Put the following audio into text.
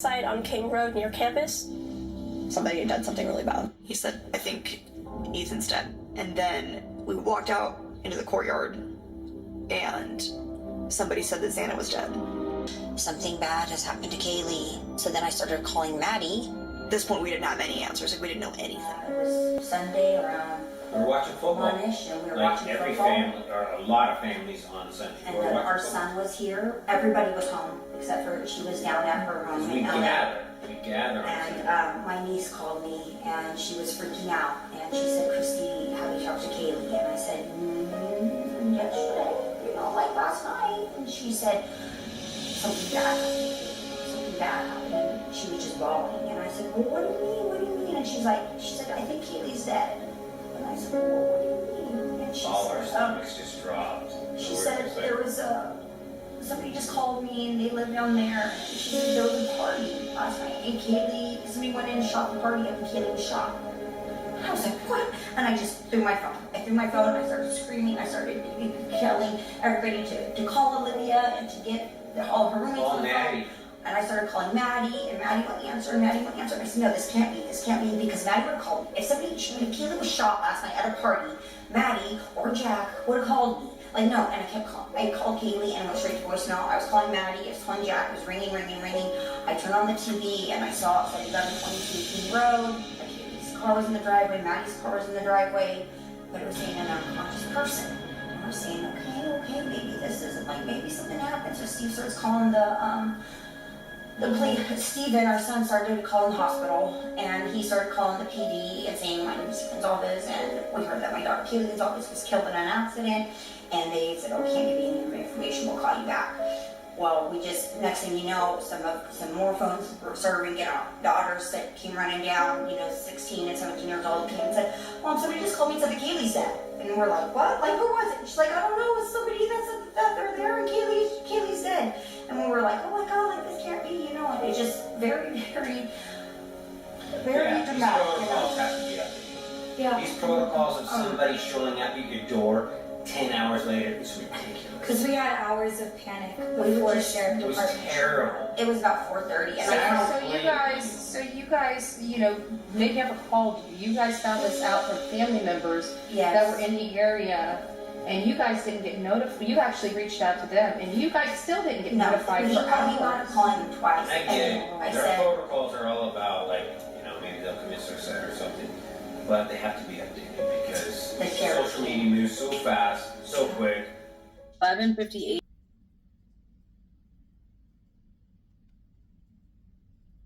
Side on King Road near campus. Somebody had done something really bad. He said, I think Ethan's dead. And then we walked out into the courtyard and somebody said that Xana was dead. Something bad has happened to Kaylee. So then I started calling Maddie. At this point, we didn't have any answers. Like, we didn't know anything. It was Sunday around We were watching football. 1-ish, and we were Like watching every football. family, or a lot of families on Sunday. And We were then watching our football. son was here. Everybody was home except for she was down at her home We in LA. gather on Sunday. And my niece called me and she was freaking out. And she said, Christy, have you talked to Kaylee? And I said, yesterday, like last night. And she said, something bad happened. And she was just bawling. And I said, well, what do you mean? What do you mean? And she said, I think Kaylee's dead. And I said, well, what do you mean? And she All our said, stomachs just dropped. she said there was somebody just called me and they live down there. And she said there was a party last night and Kaylee, somebody went in and shot the party up and Kaylee was shot. And I was like, what? And I just threw my phone. I I started screaming. I started telling everybody to call Olivia and to get all her roommates on the phone. And I started calling Maddie, and Maddie wouldn't answer, and Maddie wouldn't answer. And I said, no, this can't be, because Maddie would have called me. If Kaylee was shot last night at a party, Maddie or Jack would have called me. Like, no, and I kept calling. I called Kaylee and it went straight to voicemail. I was calling Maddie, I was calling Jack, it was ringing. I turned on the TV and I saw it said 1122 King Road. Like, Kaylee's car was in the driveway, Maddie's car was in the driveway, but it was saying an unconscious person. And I was saying, okay, maybe this isn't, like, maybe something happened. So Steve starts calling the police. Steven, our son, started calling the hospital, and he started calling the PD and saying, my name is Gonzalez, and we heard that my daughter Kaylee Gonzalez was killed in an accident, and they said, oh, we can't give you any information, we'll call you back. Well, next thing you know, some more phones started ringing. Our daughters that came running down, 16 and 17 years old, came and said, Mom, somebody just called me and said that Kaylee's dead. And we're like, what? Like, who was it? She's like, I don't know, it's somebody that said that they're there and Kaylee's dead. And we were like, oh my God, like, this can't be, and it's just very, very, very dramatic. These protocols have to be updated. Yeah. These protocols of somebody showing up at your door 10 hours later is ridiculous. Because we had hours of panic before the sheriff It was department. terrible. It was about 4:30, and I So you guys, they never called you. You guys found this out from family members that were in the area, and you guys didn't get notified. You actually reached out to them, and you guys still didn't get notified he for called me about hours. calling him twice. I get it. And I Their said, protocols are all about, like, maybe they'll commit suicide or something, but they have to be updated because The sheriff. social media moves so fast, so quick. 11:58